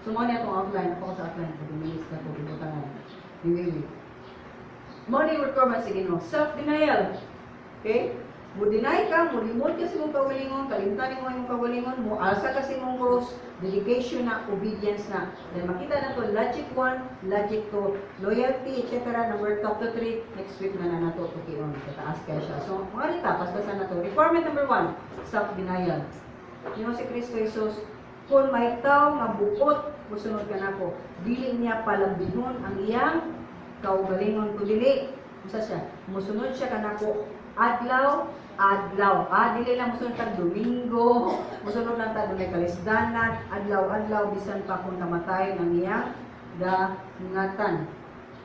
So, mo niya itong outline. Ako sa outline. Pag umilis ka ito, ibutangan. Hindi. Mo niya requirements sa Ginoo. Self-denial. Okay? Mo-deny ka, mo-remote ka sa mong kagalingon, kalimtan mo yung kagalingon, mo-asa ka sa mong cross, dedication na, obedience na. Then makita na to, logic 1, logic 2, loyalty, etc. Number 2 to 3, next week na nato okay on, kataas kaya siya. So, mga rita, paspasan na to. Requirement number 1, self-denial. Yung si Kristo Jesus, kung may tao nga bukot, musunod ka na ko, dili niya palabihon ang iyang kaugalingon ko dili. Musa siya, musunod siya ka na ko, adlaw, dili lang musunod tag Domingo, musunod lang tag may kalisdanan, adlaw, bisan pa kung namatay ng iyang dangatan.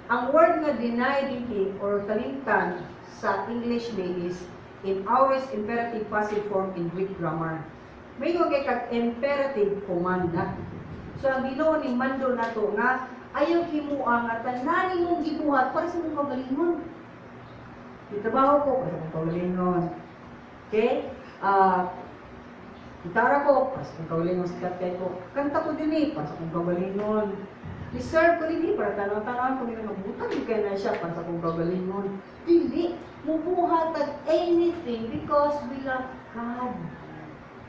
Ang word nga deny dinhi or kalimtan sa English is in aorist imperative passive form in Greek grammar. May kay kag imperative command na. So ang Ginoo ni mando nato nga ayaw himuang nga tanan imong gibuhat para sa imong kagalingon. Itrabaho ko para sa kagalingon. Okay? Gitara ko, para sa kagalingon sa katay ko. Kanta ko din para sa kagalingon. I-serve ko din para tanong-tanong ko nila magbutang yung kaya na siya para sa kagalingon. Dili, mubuhatag anything because we love God.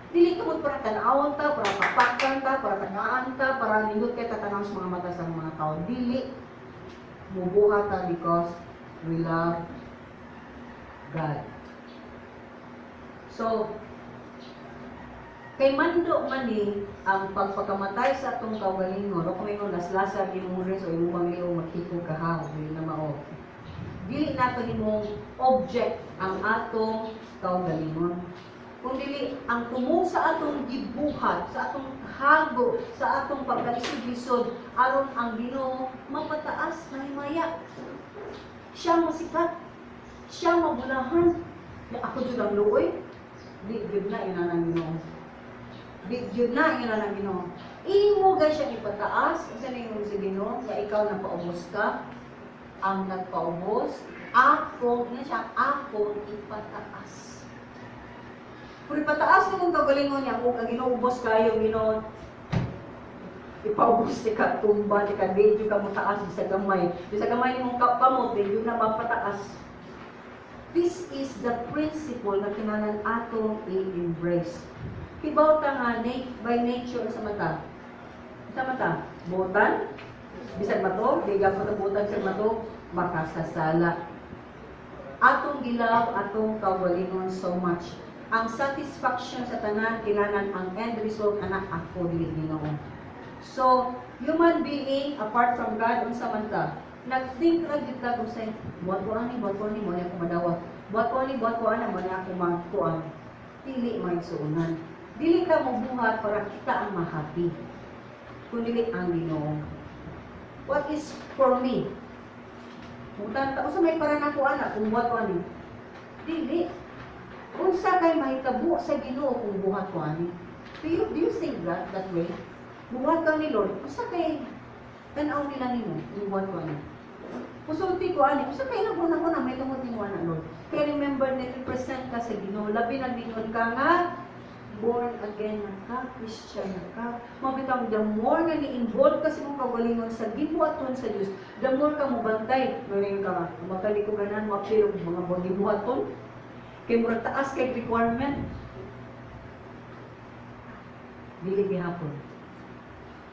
Dili ko para tanawon ta, para papakan ta, para tangaan ta, para nindot kay tatanaw sa mga mata sa mga tao. Dili, mubuhatag because we love God. So, kay mando man ni ang pagpakamatay sa atong kaugalingon, o kung ingon laslasa ginures o imong liw magtiko kahaw, dili na mao. Dili nato himong object ang atong kaugalingon. Kung dili ang tumo sa atong gibuhat, sa atong hago, sa atong pagkalisod-lisod aron ang Ginoo mapataas na himaya. Siya masikat, siya mabulahan. Ako jud ang luoy. Di gyud na inanang Ginoo. Di gyud na inanang Ginoo. Imo ga siya ipataas, isa na yung si Ginoo, nga ikaw napaubos ka, ang nagpaubos, ako, nga siya, ako ipataas. Kung ipataas mo kung kagalingon niya, kung ginuubos kayo, Ginoo, ipaubos di ka, tumba, di ka, di ka mo taas, di sa gamay. Di sa gamay ni mong kamot, di yun na mapataas. This is the principle na kinanan atong i-embrace. Hibaw ta nga by nature sa mata. Sa mata, butan, bisan mato, diga pa butan sa mato, makasasala. Atong gilaw, atong kawalingon so much. Ang satisfaction sa tanan, kinanan ang end result, anak ako, dili Ginoo. So, human being, apart from God, unsa man ta, nag-think lang kita kung say, buat ko ani, mo niya ako madawat. Buat ko ani, mo niya ako magkuan. Dili maigsuunan. Dili ka mabuhat para kita ang mahappy. Kung dili ang Ginoo. What is for me? Mutan ta, usa may para na ko ana, kung buhat ko ani. Dili. Unsa kay mahitabo sa Ginoo kung buhat ko ani? Do you think that way? Buhat ka ni Lord, usa kay tanaw nila nimo, kung buhat ko ani. Pusulti ko ani, usa kay nabo na ko na may tungod nimo ana Lord. Kaya remember na represent ka sa Ginoo, labi na lingon ka nga born again na ka, Christian na ka. Mabitaw, the more nga ni-involve ka sa mong kagalingon sa gibuhaton sa Diyos, the more ka mo bantay. Ngayon ka, matali ko ganan, mapilog mga gibuhaton. Kaya murag taas kay requirement. Dili gihapon.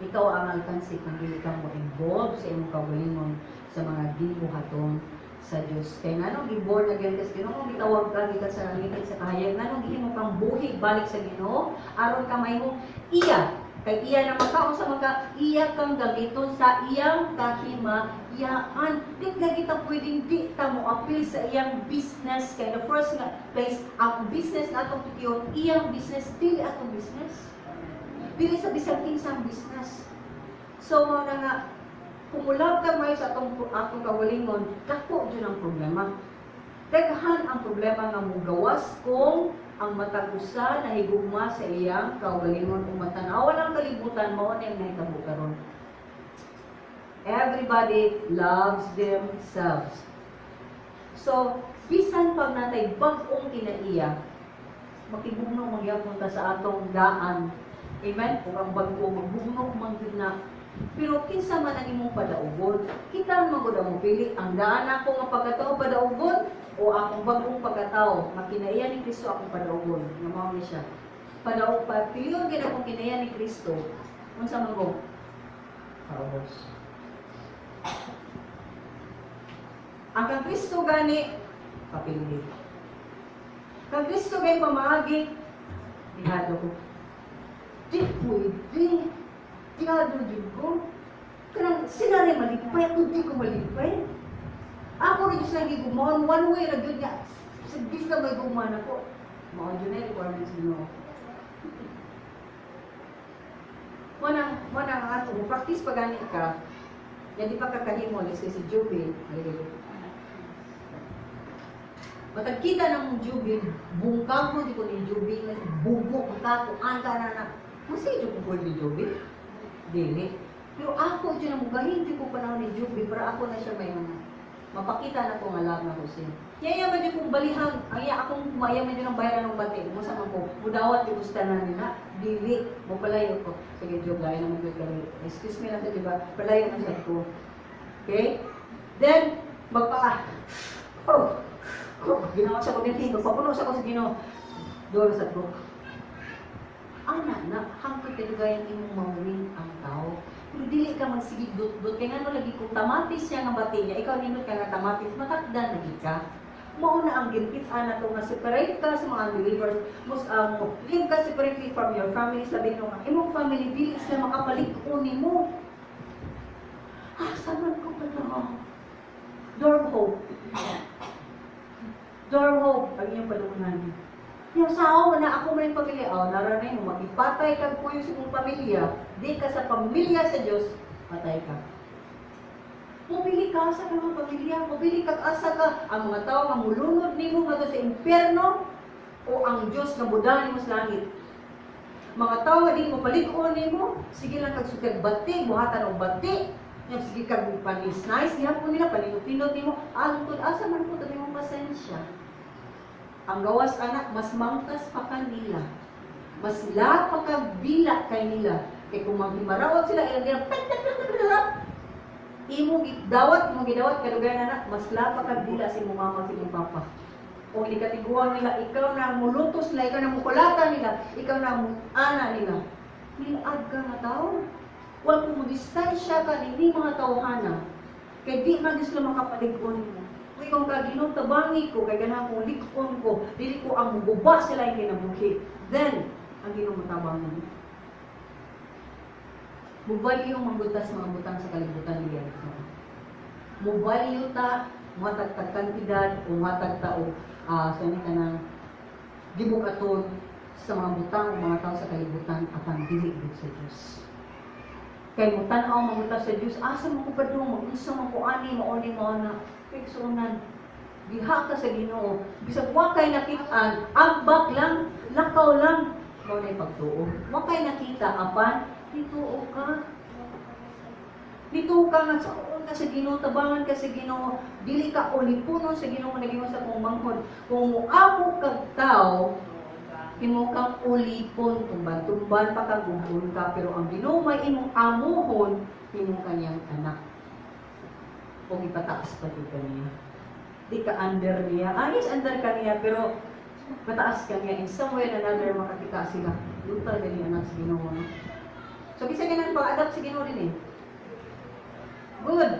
Ikaw ang alkansi kung dili ka mo involved sa imong kagalingon sa mga gibuhaton sa Diyos. Kaya nga nung i-born again kasi Ginoo, gitawag ka kita sa langit sa kahayag, nga nung gihimo kang buhig balik sa Ginoo, aron ka mahimong iya. Kay iya na makaon sa mga iya kang gamiton sa iyang kahimayaan. Di ka kita pwedeng di ta mo appeal sa iyang business. Kaya the first place, ang business na atong tukiyon, iyang business, dili atong business. Dili sa bisang kinsang business. So, mga nga, kumulag ka may sa atong kawalingon, dako dyan ang problema. Daghan ang problema nga mugawas kung ang matag-usa na higugma sa iyang kawalingon kung matanawan ang kalibutan mo na yung nahitabo karon. Everybody loves themselves. So, bisan pag natay bag-ong kinaiya, makibugno magyapon ta sa atong daan Amen? Kung ang bago magbunok man gyud na. Pero kinsa man ang imong padaugon, kita magud ang pili ang daan ako nga pagkatao padaugon o akong bagong pagkatao makinaiya ni Kristo akong padaugon. Nga mao ni siya. Padaog pa piliyon gid akong kinaiya ni Kristo. Unsa man ko? Paubos. Ang kang Kristo gani papili. Kang Kristo gani pamaagi dihado ko. Di pwede. Tiyado din ko. Kanang sila rin malipay, kung di ko malipay. Ako rin sila hindi gumawan, one way na yun niya. Bis na may gumawan ako. Mga yun na requirements nyo. Manang ato, practice pa gani ka. Yan di pa kakahimo, let's say si Jubin. Matag kita ng Jubin, bungkang ko, di ko ni Jubin, bubok ka, kung anda na. Masaya dyan ko ni Jubin. Dili. Pero ako dyan ang mugahin, hindi ko panahon ni Jubi, para ako na siya may mapakita na ko nga lang na ko siya. Kaya ba dyan kong balihang, ang akong kumayaman dyan ang bayaran ng bati, mo sa ko, mudawat yung gusta na nila, dili, mo palayo ko. Sige, Job, gaya naman yung kami. Excuse me lang sa diba, palayo na siya ko. Okay? Then, ginawa sa ko din, magpapuno sa ko sa Ginoo. Doon sa ko. Anak na, hangtod kayo gayang imong mawin ang tao. Pero dili ka magsigig dot-dot. Kaya nga lagi kung tamatis siya nga bati niya, ikaw nimot ka nga tamatis, matakdan lagi ka. Mauna ang ginpit-an na to nga separate ka sa mga believers. Live ka separately from your family. Sabi nyo nga, imong family, dili sila makapalikon mo. Saman ko pa na. Door hope. Door hope. Ang iyong palunan. Yung sao na ako man yung pamilya, naranay mo, magipatay ka po yung mong pamilya, di ka sa pamilya sa Diyos, patay ka. Mubili ka sa kang pamilya, mubili ka asa ka, ang mga tao nga mulunod ni mo nga sa impyerno, o ang Diyos nga budahan mo sa langit. Mga tao nga di mo palikon ni mo, sige lang kagsukag bati, buhatan o bati, yung sige kag panis-nice, gihapon nila, palinot-linot ni mo, alutod, asa man po tabi mong pasensya. Ang gawas anak, mas mangkas pa kanila. Mas la pa kabila kay nila. Kaya kung maghimarawag sila, ilang imong gidawat, kalugayan anak, mas la pa kabila si mong mama, si mong papa. Kung hindi katiguan nila, ikaw na mulutos nila, ikaw na mukulata nila, ikaw na ana nila. Nilad ka nga tao. Huwag kung mag-distansya ka, hindi mga tawhana. Kaya di man sila makapaligon mo. Kung ikaw ka tabangi ko, kaya ganahan kong likon ko, dili ko ang muguba sila yung kinabuhi. Then, ang ginumatabangan. Mubalyo manggutas mga butang sa kalibutan niya. Mubalyo ta, matagtag kantidad, o matagta o sani ka ng gibukaton sa mga butang o mga tao sa kalibutan at ang dili sa Diyos. Kaya mo tanaw mabutas sa Diyos, asa mo ko pa doon, mag-usa mo ko ani, mauni mo na. Peksunan, diha ka sa Ginoo. Bisag wakay nakitaan, ambak lang, lakaw lang, mo na pagtuo. Wakay nakita, apan, dituo ka. Dituo ka nga sa ka sa Ginoo, tabangan ka sa Ginoo, dili ka ulipunon sa Ginoo, naging sa kong manghod. Kung muamo kag tao, imo kang ulipon, tumban pa kag guhon ka, pero ang Ginoo may imong amuhon, imong kanyang anak. O ipataas pa di ka niya. Di ka under niya. Yes, under ka niya, pero mataas ka niya. In some way or another, makakita sila. Luta din yung anak sa Ginoo. So, bisa ganun pag-adapt sa Ginoo din eh. Good.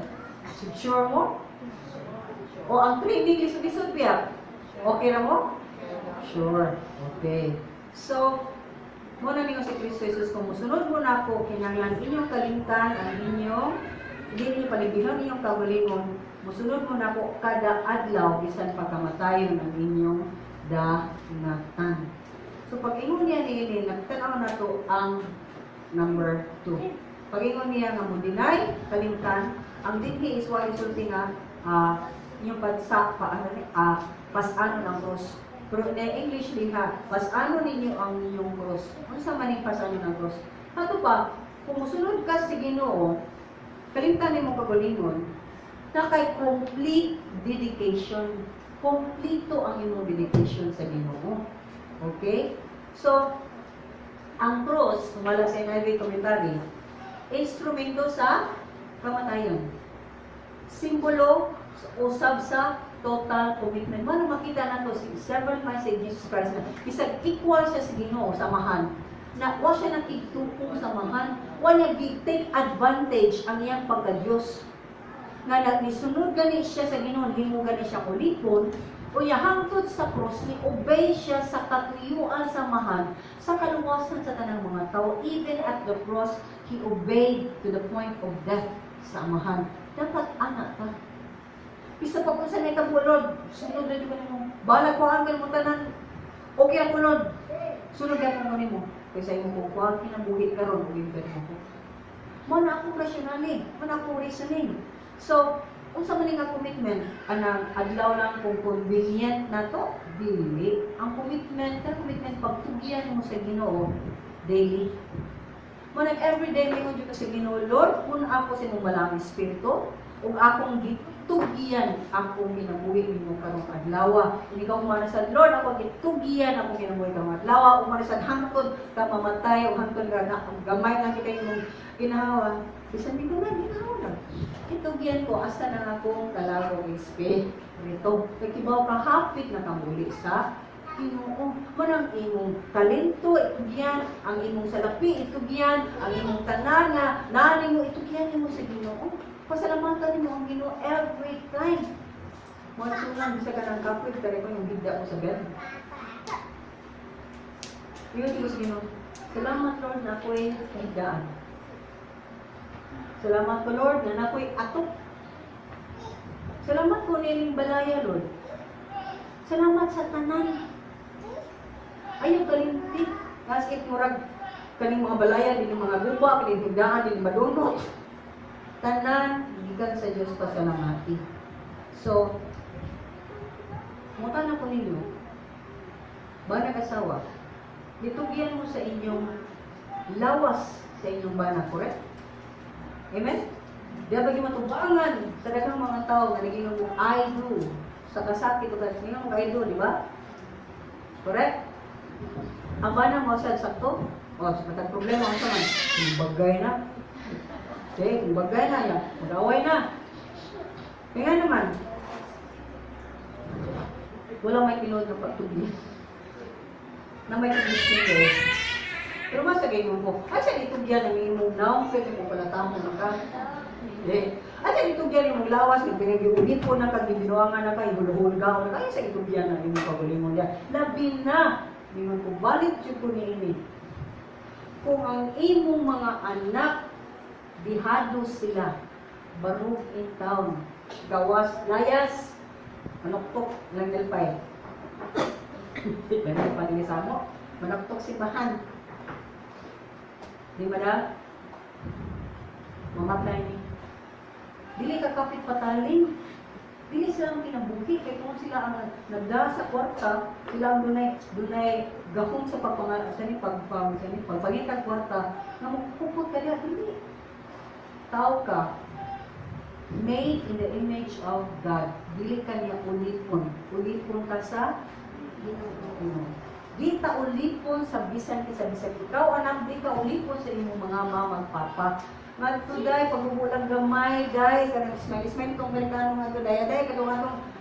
Sure mo? O ang training, lisod-lisod biya. Okay na mo? Sure. Okay. So, muna niyo si Kristo Jesus, kung musunod mo na ako, kinanglan inyong kalimtan, ang inyong hindi niyo palibihan inyong kagalingon, musunod mo na ako kada adlaw, bisan pagkamatayon ang inyong dangatan. So, pag ingon niya ni nagtanaw na to ang number 2. Pag ingon niya nga mo deny, kalimtan, ang dinhi is why isulti nga, yung pasano ng cross. Pero in English din ha, pasano ninyo ang inyong cross. Ano sa maning pasano ng cross? Hato pa, kung musunod ka sa Ginoo, kalimtan mo kagalingon, na kay complete dedication. Kompleto ang imong dedication sa Ginoo. Okay? So, Ang cross, kung wala sa NIV commentary, instrumento sa kamatayon. Simbolo usab sa total commitment. Mano makita nato several times sa Jesus Christ na isag equal siya sa Ginoo samahan. Na wa siya nakigtupong samahan, wa niya take advantage ang iyang pagka-Dios. Nga nagnisunod gani siya sa Ginoo, himo gani siya kulipon, o hangtod sa cross ni obey siya sa katuyuan samahan sa kaluwasan sa tanang mga tao. Even at the cross, he obeyed to the point of death sa amahan. Dapat anak ka. Isa pa po sa may kabulod, sunod na dito mo. Balag ko ang mo tanan. Okay ang bulod. Sunod na mo mo. Kaysa yung mo ko, kinabuhi ka ron, uwing mo ko. Mana akong rasyonali, mana akong reasoning. So, kung sa maning commitment, anang adlaw lang kung convenient na to, dili. Ang commitment, pagtugyan mo sa Ginoo, daily. Manag everyday mo dito sa Ginoo, Lord, kung ako sa imong malang espiritu, ug akong gitugyan akong ginabuhi nimo karong adlaw. Hindi ka umana sa Lord, ako gitugyan akong ginabuhi karong adlaw, umana sa hangtod ka mamatay o hangtod ka na gamay na kita imong ginahawa. Bisan dito na ginahawa na. Itugyan ko asa na akong kalaro espiritu. Kakibaw ka hapit na kamuli sa Ginoo. Manang imong talento itugyan, ang imong salapi itugyan, ang imong tanana, nani mo itugyan nimo sa Ginoo. Pasalamatan mo ang Ginoo every time. Masunan bisa ka ng kapit, kaya ko yung bigda mo sa bed. Yun ko sa Ginoo. Salamat Lord na ako'y higdaan. Salamat po Lord na ako'y atok. Salamat po niling balaya Lord. Salamat sa tanan. Ayaw kalimtik. As if murag kaning mga balaya, din mga guba, kaning higdaan, din madunot. Tanan, gikan sa Diyos pasalamati. So, muta na ko ninyo, bana kasawa, ditugyan mo sa inyong lawas sa inyong bana, correct? Amen? Di ba matubangan sa daghang mga tao na naging mong I do sa kasakit o kasi naging mong I do, di ba? Correct? Ang bana mo sa sakto? O, sa problema ko sa man, yung bagay na. Okay, kung bagay na yan, mag-away na. Kaya naman, wala may pinod na pagtubi. Na may tubig. Pero masagay mo ko, ay sa itugyan ang imong naong, pwede mo pala tamo na ka. Ay sa itugyan yung lawas, yung pinag-iulit po na kag-ibinuangan na ka, ihulhul ka, o ay sa itugyan ang imong paguling mo niya. Labi na, hindi mo ko balik siya ko ni ini. Kung ang imong mga anak, dihado sila, barug in town, gawas, layas, manuktok, langgalpay. Ganyan pa din sa mo, manuktok si bahan. Di ba na? Mamatay ni. Dili ka kapit pataling. Dili silang kinabuhi, kaya kung sila ang nagda sa kwarta, sila ang dunay gahong sa pagpangitag kwarta, na magpupot ka niya, dili. Tao ka, made in the image of God. Dili ka niya ulipon. Ulipon ka sa Ginoo. Di ta ulipon sa bisan kisa-bisan. Ikaw anak, di ka ulipon sa imong mga mamang papa. Nga tuday, pagbubulang gamay, day, kanang ismail itong Amerikano nga tuday, day,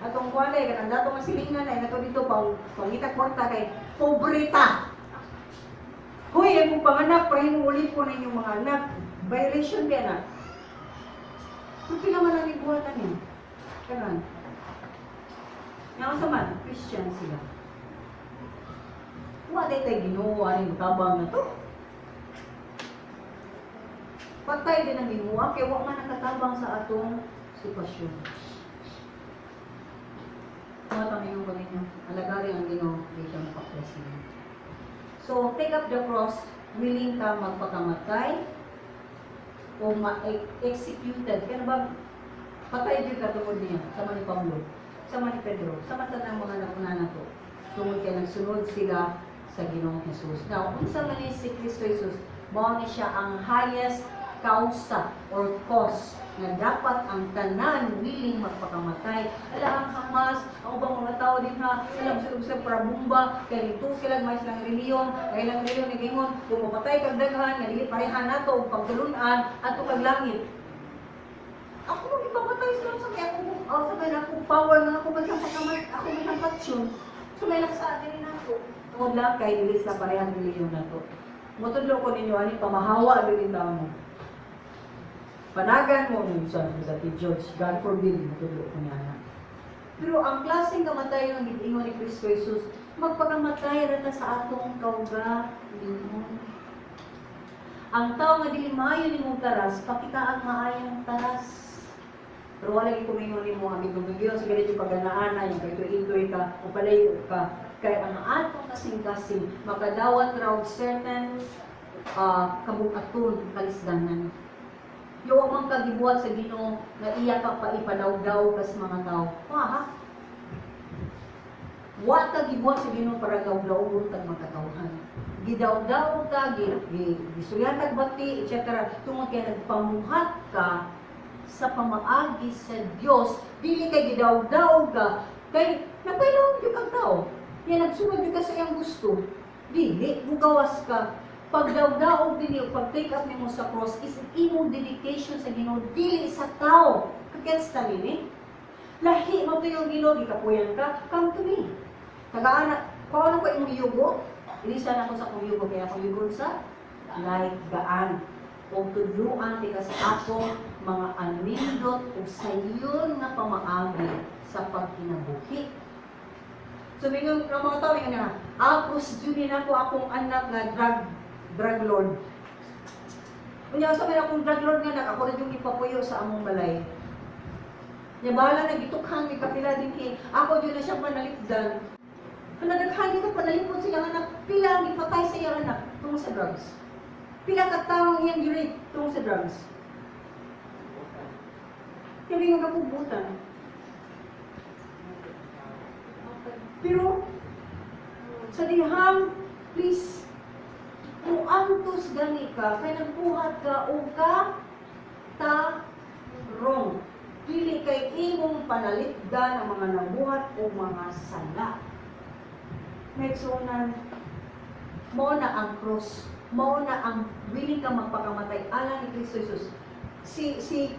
atong kuwalay, kanang dato masilingan, ay nato dito, pangita kwarta kay pobreta. Hoy, ay mong panganak, pahin mo ulipon na inyong mga anak. Violation kaya na. Kung naman ang ibuhatan niya. Kanan. Yang sa man, Christian sila. Kung tayo Ginoo, ano yung tabang na to? Patay din ang Ginoo, kaya huwag man nakatabang sa atong sitwasyon. Mga taminong ko ninyo, alagari ang Ginoo, hindi siya mapapresin. So, take up the cross, willing ka magpakamatay, o ma-executed. Kaya ba, patay din ka tungod niya, sama ni Pablo, sama ni Pedro, sama sa mga nakunanan ko. Tungod kaya nagsunod sila sa Ginoong Jesus. Now, kung sa man si Kristo Jesus, mao ni siya ang highest kausa or cause nga dapat ang tanan willing magpakamatay. Ala ang Hamas, ang ubang mga tao din ha, sila para bomba, kaya nito sila may silang reliyon, kaya lang reliyon ni gingon, kung mapatay kag daghan, nga dili parehan nato og pagtulunan ato kag langit. Ako mo ipapatay sila sa kaya ako sa ako power nga ako basta pagkamatay, ako may nampatsyon. So may laksa din nato. Tungod lang kay dili sila parehang reliyon nato. Mutudlo ko ninyo ani pamahawa din mo. Panagan mo minsan sa George, God forbid, matulog ko niya na. Pero ang klaseng kamatayon ng gitingon ni Kristo Jesus, magpakamatay rata sa atong kauga, ang tao nga dili maayo ni mong taras, pakita ang maayong taras. Pero wala yung kumingon ni mo, amigo Dios, sa ganito kaganaan na, yung kaito-itoy ka, o palayo ka, kaya ang atong kasing-kasing, makadawat raw certain kabukaton, kalisdanan. Yung amang kagibuhat sa Ginoo na iya ka pa ipadaw-daw kas mga tao. Ha? Wa ka gibuhat sa Ginoo para daw-daw buntag magkatawhan. Gidaw-daw ka, gisuyatag bati, etc. Tungod kay nagpamuhat ka sa pamaagi sa Dios, dili kay gidaw-daw ka, kay napailaw yung ang tao. Yan nagsunod yung ka sa iyang gusto. Dili, mugawas ka. Pag daw-daog din yung pag-take up nimo sa cross is imong dedication sa Ginoo, dili sa tao. Against ta nini. Lahi mo to yung Ginoo, gikapuyan ka, come to me. Tagaan ko ano ko imong yugo? Ilisan ako sa kong yugo, kaya akong yugo sa like gaan. O tudluan tika sa ako mga anindot o sayon nga pamaagi sa pagkinabuhi. So, mingon ng mga tao, mingon nga, apos dyan ako akong anak nga drug lord. Kunya sa may akong drug lord nga ako na yung ipapuyo sa among balay. Nya bahala na gitukhan ni kapila din ki. Ako jud na siya panalikdan. Kana daghan gyud panalipod sa iyang anak, pila ang gipatay sa iyang anak tungod sa drugs. Pila ka tawo iyang girate tungod sa drugs. Kaya nga kapubutan. Pero sa dihang, please, kung antos gani ka, kaya nagbuhat ka o ka wrong. Dili kay imong panalikdan ang mga nabuhat o mga sala. Next one, mo na ang cross, mo na ang willing ka magpakamatay ala ni Kristo Jesus. Si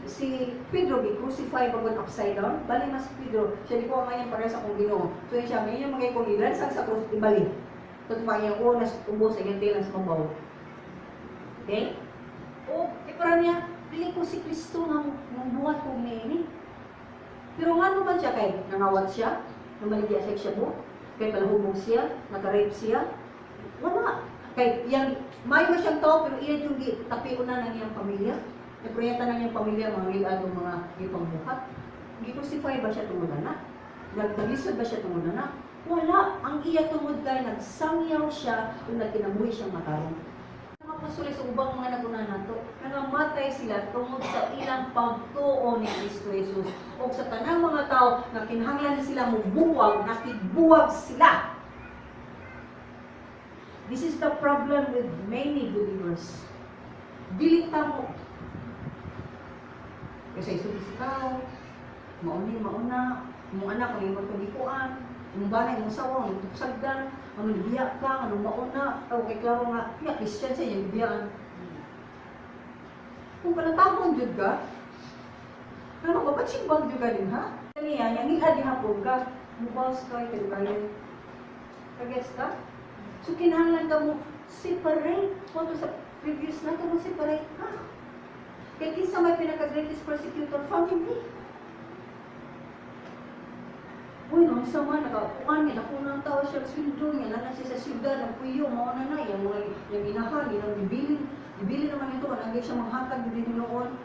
Pedro gi-crucify pagod upside down, bali mas Pedro, siya di ko ngayon para sa kong Ginoo. So siya ngayon mga kong ilansang sa cross ibalik. Tutupang yung oras ubos sa iyong tilang sa pambaw. Okay? O, para niya, pili ko si Kristo nga buhat kong nini. Pero nga naman siya kay nangawat siya, namaligya siya mo, kay palahubog siya, naka-rape siya. Wala. Kay yang may ba siyang tao, pero iyan yung tapion na ng iyang pamilya. Naproyeta na niyang pamilya, mga iladong mga ipangbuhat. Gi-crucify ba siya tungod na? Nagtalisod ba siya tungod na? Wala. Ang iya tungod kay nagsangyaw siya kung nagkinabuhi siyang matarong. Mga pasuloy sa ubang mga nagunan nato, nangamatay sila tungod sa ilang pagtuo ni Kristo Jesus. O sa tanang mga tao na kinahanglan sila mubuwag, nakigbuwag sila. This is the problem with many believers. Dili ta mo. Kasi isuli si tao, mauna, mong anak, kung yung magpagikuan, mong banay, mong sawa, mong tuksagdan, ang biya ka, anong mauna, o kay klaro nga, kaya Christian siya yung biyaan. Kung panatapon jud ka, ano, mapatsigbag jud ka din, ha? Kaniya, yung ilad hapon ka, mubaws ka, ito kayo. Kagets ka? So, kinahanglan ka mo, separate. Kung sa previous na ka mo, separate, ha? Kaya kinsa may pinaka-greatest persecutor, family. Uy, nung isa man, nakakuan niya, nakunang tao siya sa swindon niya, nanan siya sa syudad, nagpuyo, mauna na, yung mga inahan, yung ibili naman ito, nagay siya manghatag din noon.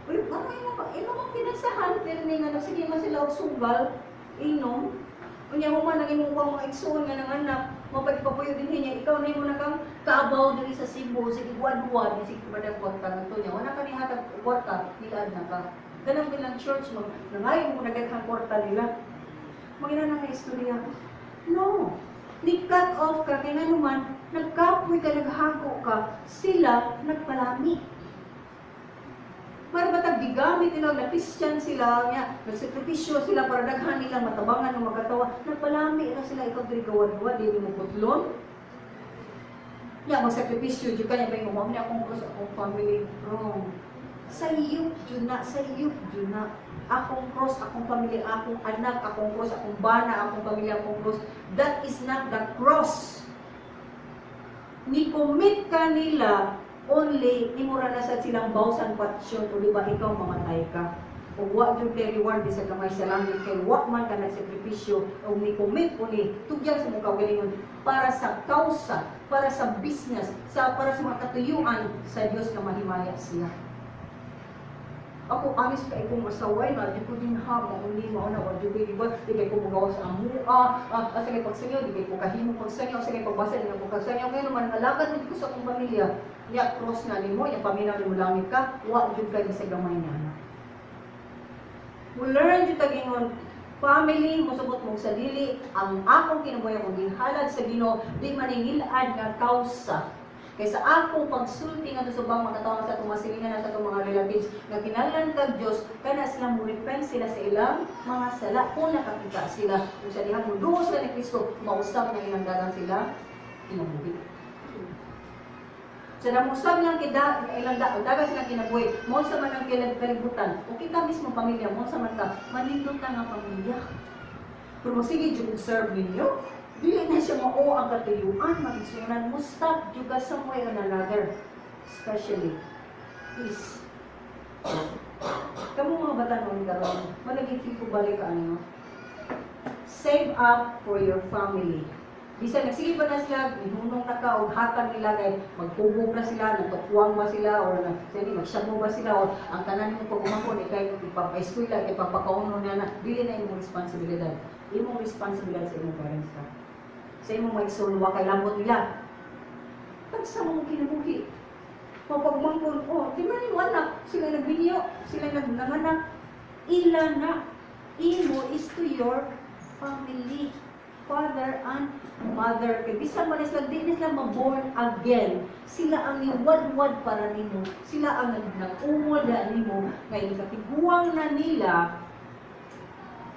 Uy, ano yung pinagsahan, pero nga, nagsige man sila og sugal, inom, kunya mo man, naging mukha mga iksoon nga ng anak, mapagpapuyo din niya, ikaw na yung nakang kaabaw din sa Cebu, sige buwan-buwan, sige kumadang kwarta na ito niya, wala ka ni hatag kwarta, hilad na ka. Ganang bilang church, nangayon mo nagaghang kwarta nila. Magina na istorya. No. Ni-cut off ka, kaya naman, nagkapoy ka, naghago ka, sila nagpalami. gigamit nila, na Christian sila, nagsakripisyo sila para daghan nilang matabangan ng magkatawa, napalami na sila, ikaw diri gawad-gawad, di mo putlon. Magsakripisyo, di kanya ba yung umam niya akong cross, akong family, wrong. Sa iyo, yun na. Akong cross, akong pamilya, akong anak, akong cross, akong bana, akong pamilya, akong cross. That is not the cross. Ni-commit ka nila, only, imura na sa silang bawsan patsyon, o diba ikaw mamatay ka. O wa yung kay reward sa kamay sa langit, kay wa man ka nagsakripisyo, o ni-commit o ni, tugyang sa mukha galingon, para sa kausa, para sa business, para sa mga katuyuan sa Diyos na mahimaya siya. Ako, amis ka ikong masaway na, di ko din hama, hindi mauna, o di ko iba, di kayo ko magawa sa amua, sa kayo pagsanyaw, di kayo ko kahimo pagsanyaw, sa kayo pagbasa, di ko pagsanyaw, kaya naman, malagad din ko sa akong pamilya, niya, cross na ni mo, yung paminaw ni mo langit ka, wa din kayo sa gamay niya. We learn yung tagingon, family, musabot mong sa dili, ang akong kinabuhay akong ginhalad sa Ginoo, di maningilad nga kausa. Kaysa ako pagsulti nga sa bang mga tao sa itong masilingan na sa itong mga relatives na kinahanglan kag Diyos, kana sila mo-repent sila sa ilang mga sala kung nakakita sila. Kung sa dihan mo duho sila ni Kristo, mausap na ilang dagang sila, kinabuhi. Sa namusap lang ilang dagang sila kinabuhi, mo sa man ang kalibutan, o kita mismo pamilya, mo sa man ka, manindot ang pamilya. Pero sige, Diyos serve ninyo. Dili na siya mao ang katuyuan, mag-isunan mo, stop juga somewhere or another. Especially, please. Kamu mga bata noon karon, malaging feel ko balik ano. Save up for your family. Bisa nagsige ba na sila, ihunong na ka, o hatag nila kay magpugog na sila, nagtupuang ba sila, o magsyamo ba sila, o ang tanan mo pag-umangkon, ikay ipapa-eskwila, ipapakauno na, dili na imong responsibilidad. Imong responsibilidad sa imong parents ka. Sa imong maigsulwa kay lambot nila. Tagsa mong kinabuhi. Mapagmangkon, di man yung anak, sila nagbinyo, sila nanganak. Ila na, imo is to your family, father and mother. Kaya bisan man sila, di na sila ma-born again. Sila ang iwad-wad para nimo. Sila ang nag-umod na nimo. Ngayon, katiguang na nila,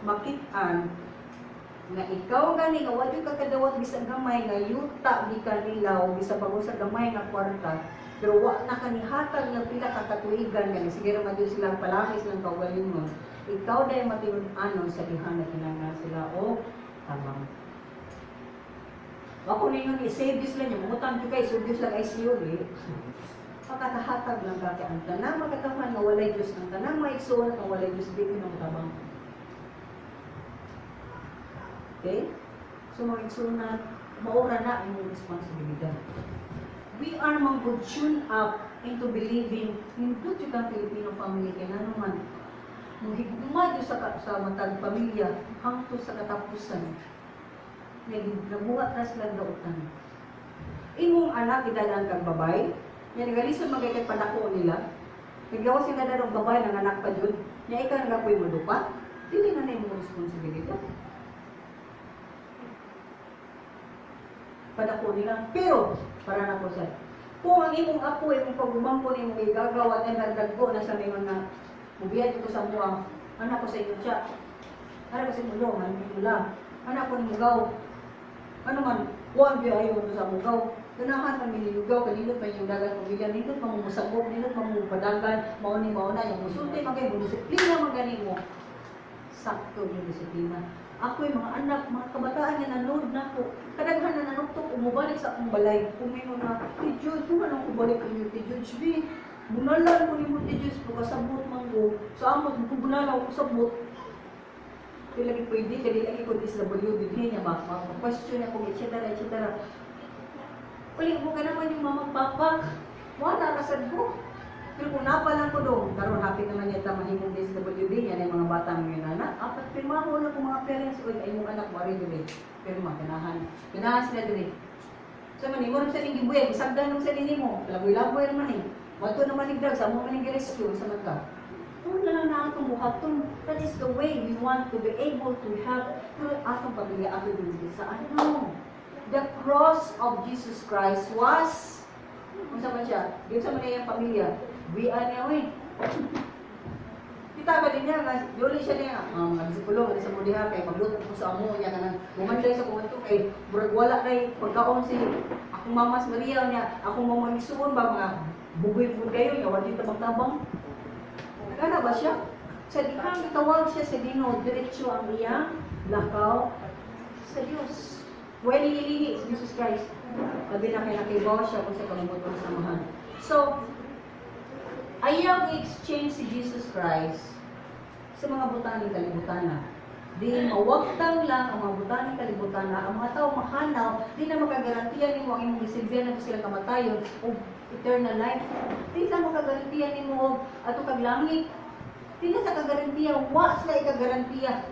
makitaan, nga ikaw gani nga wala ka kadawat bisag gamay nga yuta di kanila o bisag bago sa gamay nga kwarta pero wa na kanihatag nga pila ka katuigan kani sige ra madyo silang palangis ng kaugalingon ikaw day matinud-anon sa diha na kinahanglan sila o tamang ako ningon i-save this lang yung utang kay sudyos lang ICU pakatahatag lang kay ang tanang magkataman nga walay Dios ang tanang maigsuon nga walay Dios di pinamatabang. Okay? So, mag-igsunan, maura na yung responsibilidad. We are mag-tune up into believing nindot yung kang Filipino family kaya na naman nung higumad yung sa matag pamilya hangtod sa katapusan nabuhat na silang dautan. Imong anak idalang kang babay niya nagalisan magkakit panako nila nagawa sila na ng babay ng anak pa dun niya ikaw nagapoy mo dupa dili na na yung responsibilidad. Padako nila. Pero, para na po sir, kung ang imong apo, imong pagumangko, imong igagawa, at nagdagko na sa mga na, mubiyad ito sa mga, anak ko sa inyo siya, anak ko sa inyo lang, anak ko ni mugaw, ano man, huwag yung ayaw mo sa mugaw, ganahan man mililugaw, kanilot man yung dagat mobilya, nilot man musagok, nilot man mupadangan, mauni mauna, yung musulti, magay mo, disiplina magaling mo, sakto yung disiplina. Ako yung mga anak, mga kabataan na nanood na ako. Kadaghan na nanuktok, umubalik sa akong balay. Kumingon na, Diyos, kung anong kubalik ko niyo, Diyos, B, bunalan ko ni mo, Diyos, pagkasabot manggo. Sa amot, bunalan ko sabot. Kaya lagi pwede, kaya lagi ko DSWD, niya, question ako, etc. Ulit mo ka naman yung mamang papa. Wala, kasad ko. Pero kung napalang ko doon, karoon happy naman yata mahimong DSWD, yan ay mga bata ng yun anak. Apat, pirma ko na kung mga parents, o ay yung anak mo, rin doon. Pirma, ganahan. Ganahan sila doon. So, manimo rin sa ning gibuya, isagdan nung sa nini mo. Laboy-laboy naman eh. Mato naman nigdag, sa mo maning rescue sa magka. Doon na lang na atong buhaton. That is the way we want to be able to have atong pamilya, atong din sa ano. The cross of Jesus Christ was, kung sa man siya, yun sa manayang pamilya, we are niya, Kita ka din niya, yuli siya niya, mga disipulo, sa mo diha, kay pagluto ko sa amo niya, kanang bumanday sa kumanto, kay burag wala kay pagkaon si akong mamas Maria niya, akong mamamisuon ba, mga bugoy po kayo, niya, wala dito magtabang. Nagana ba siya? Sa dihang itawag siya sa Ginoo, diretso ang iyang lakaw sa Diyos. When ililihi sa Jesus Christ, labi na kay nakibaw siya kung sa kalimutan samahan. So, ayaw i-exchange si Jesus Christ sa mga butaning kalibutana. Di mawagtang lang ang mga butaning kalibutana, ang mga tao mahanaw, di na makagarantiya ni mo ang imong gisilbihan na sila kamatayon o eternal life. Di na makagarantiya ni mo ato kag langit. Di na sa kagarantiya, wa sila ikagarantiya.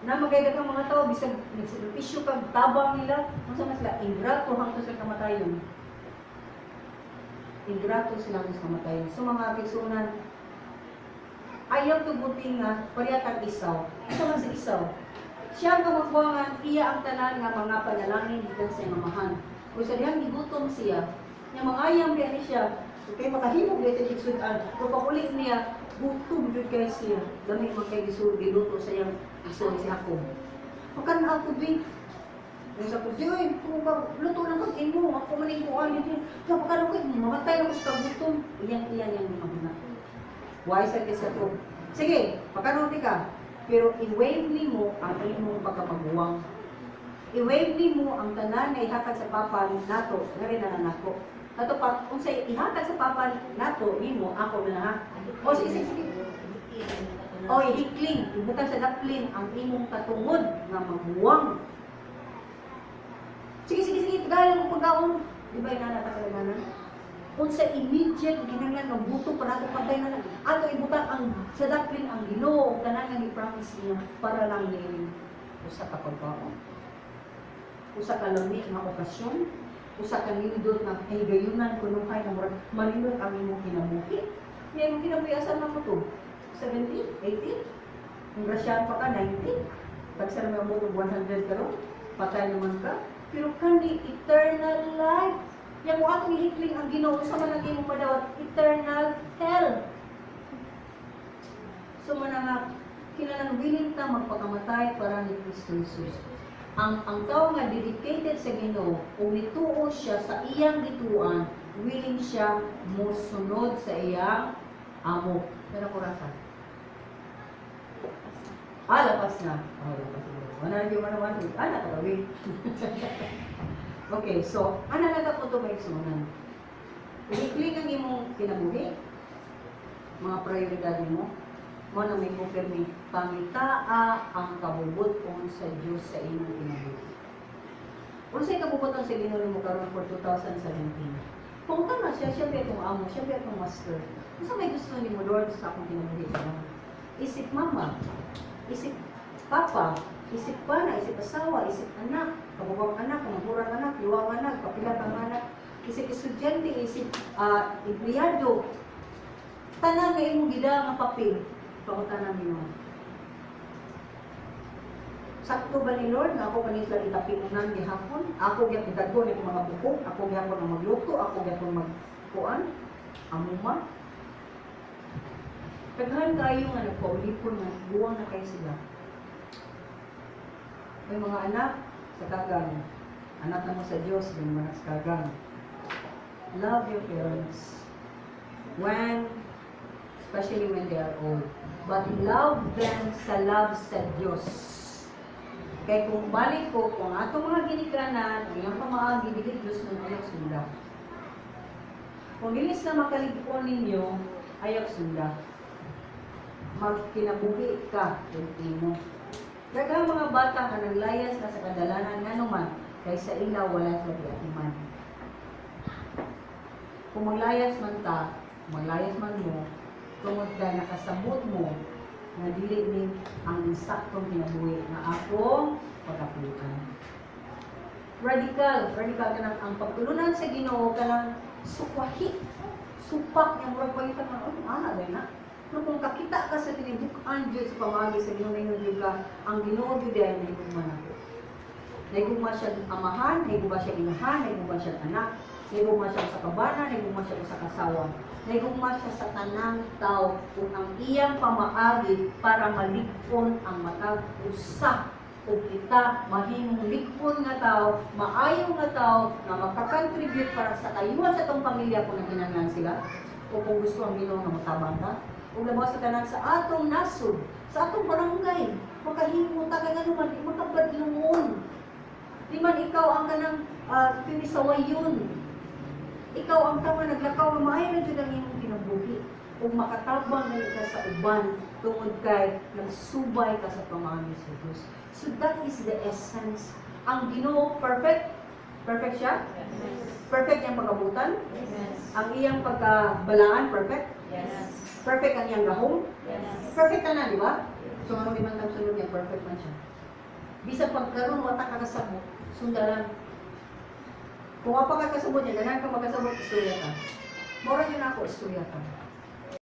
Na magayda kang mga tao, bisag nagsilupisyo kag tabang nila, kung saan sila ingrato hangtod sa kamatayon. Ingrato sila sa kamatayon. So mga kisunan, ayaw tubutin nga, pariyatang isaw. Isa man sa isaw. Siya ang kamagbuangan, iya ang tanan nga mga panalangin dito sa mamahan. Kung sa diyang gigutom siya, niya mangayang biya ni siya, kay makahimog dito sa igsudan, kung pakulit niya, gutom dito kay siya, dami mo kay giluto sa iyang iso si Jacob. Makan na ako din. Yung sa pagdi, oy, luto ng pagkain mo, ako maning kuhan dito. Sa pagkano ko, mamatay na ko sa kagutom. Iyan yung mga. Why sa kisa to? Sige, pagkano ka, pero i-wave ni mo ang imong pagkapagbuwang. I-wave ni mo ang tanan na ihatag sa papa nato, nga rin na nako. Ato pa, kung sa ihatag sa papa nato, ni mo, ako na ha. O sige. O ihikling, ibukan sa dakling ang imong katungod nga magbuwang. Sige, tagalan mo pagkaon. Di ba yung nanatakalagan? Kung sa immediate, ginanglan ng buto para natin pagkay na lang. Ato ibutan ang sa dakling ang Ginoo, o tanan nga i-promise niya para lang niling usa ka pagkaon. Usa ka lamig nga okasyon, usa ka nindot nga higayunan kuno kay na murag manindot ang imong kinabuhi. Nga imong kinabuhi asa na mo to? 17, 18, kung grasyahan pa ka, 19, pagsa naman mo 100 karon, patay naman ka, pero kandi eternal life. Yan mo atong ihikling ang Ginoo sa man ang imong padawat, eternal hell. So man nga, kinahanglan willing ta magpakamatay para ni Kristo Jesus. Ang tao nga dedicated sa Ginoo, kung nituo siya sa iyang gituan, willing siya mosunod sa iyang amo. Pero kurasan. Lapas na. Lapas na. Wala yung manawan. Nakagawin. Okay, so, na po ito may sunan. Inikling ang imong kinabuhi, mga prioridad mo, mo na may kupirmi, pangitaa ang kabubuton sa Diyos sa imong kinabuhi. Kung sa'yo kabubuton sa Ginoo mo karon for 2017, kung na siya ba itong amo, siya ba itong master, kung sa may gusto ni mo, Lord, sa akong kinabuhi ka lang. Isip mama, isip papa, isip pana, isip asawa, isip anak, kabubang anak, kamagurang anak, liwang anak, kapilat ang anak, isip estudyante, isip empleyado, tanan nga imong gida nga papel, pakutanan ni mo. Sakto ba ni Lord nga ako kanila itapinunan gihapon? Ako gyud idagko ni mga buko, ako gyapon ang magluto, ako gyapon magkuan, amuma. Kaghan kayo nga nagpaulipon nga buwang na kayo sila. May mga anak sa kagang, anak na mo sa Diyos, yung mga sa kagang. Love your parents. Especially when they are old. But love them sa love sa Diyos. Kaya kung balik ko, kung ato mga ginikanan, ang iyang pamaagi, digit Diyos ng ayaw sunda. Kung gilis na makaliguan ninyo, ayaw sunda. Magkinabuhi ka, kunti mo. Daghang mga bata nga naglayas na sa kadalanan nga naman, kaysa ilaw wala sa diatiman. Kung maglayas man ta, maglayas man mo, tungod ka nakasabot mo, na dili ni ang insaktong kinabuhi na akong pagkaputan. Radical ka ng ang pagtulunan sa Ginoo ka ng sukwahi, supak niya murag pagita nga, ana ba na? No, kung kakita ka sa tinibukan Diyos sa pamagi sa Ginoo nga, ang Ginoo Diyos ay nahigugma na ko. Nahigugma siya amahan, nahigugma siya inahan, nahigugma siya anak. Nahigugma siya sa kabana, nahigugma siya sa kasawa. Nahigugma siya sa tanang tao kung ang iyang pamaagi para maligpon ang matag usa o kita mahimong ligpon nga tao, maayo nga tao na makakontribute para sa kayuhan sa itong pamilya kung naginanglan sila o kung gusto ang Ginoo nga matabang ka o labaw sa tanan sa atong nasod, sa atong barangay, makahimo ta kay ano man, di makabadlungon. Di man ikaw ang kanang pinisawayon. Ikaw ang tama naglakaw na maayo na dyan ang iyong kinabuhi. Kung makatabang na ka sa uban, tungod kay nagsubay ka sa pamahalan ni Jesus. So that is the essence. Ang Ginoo perfect. Perfect siya? Yes. Perfect niyang pagkabutan? Yes. Ang iyang pagkabalaan, perfect? Yes. Perfect ang iyang gahom? Yes. Perfect ka na, di ba? So ano di man tang sunod niya, perfect man siya. Bisag pagkaroon wata ka kasabot, sundalan. Kung apa ka kasabot niya, ganaan ka magkasabot, istorya ka. Mora yun ako, istorya ka.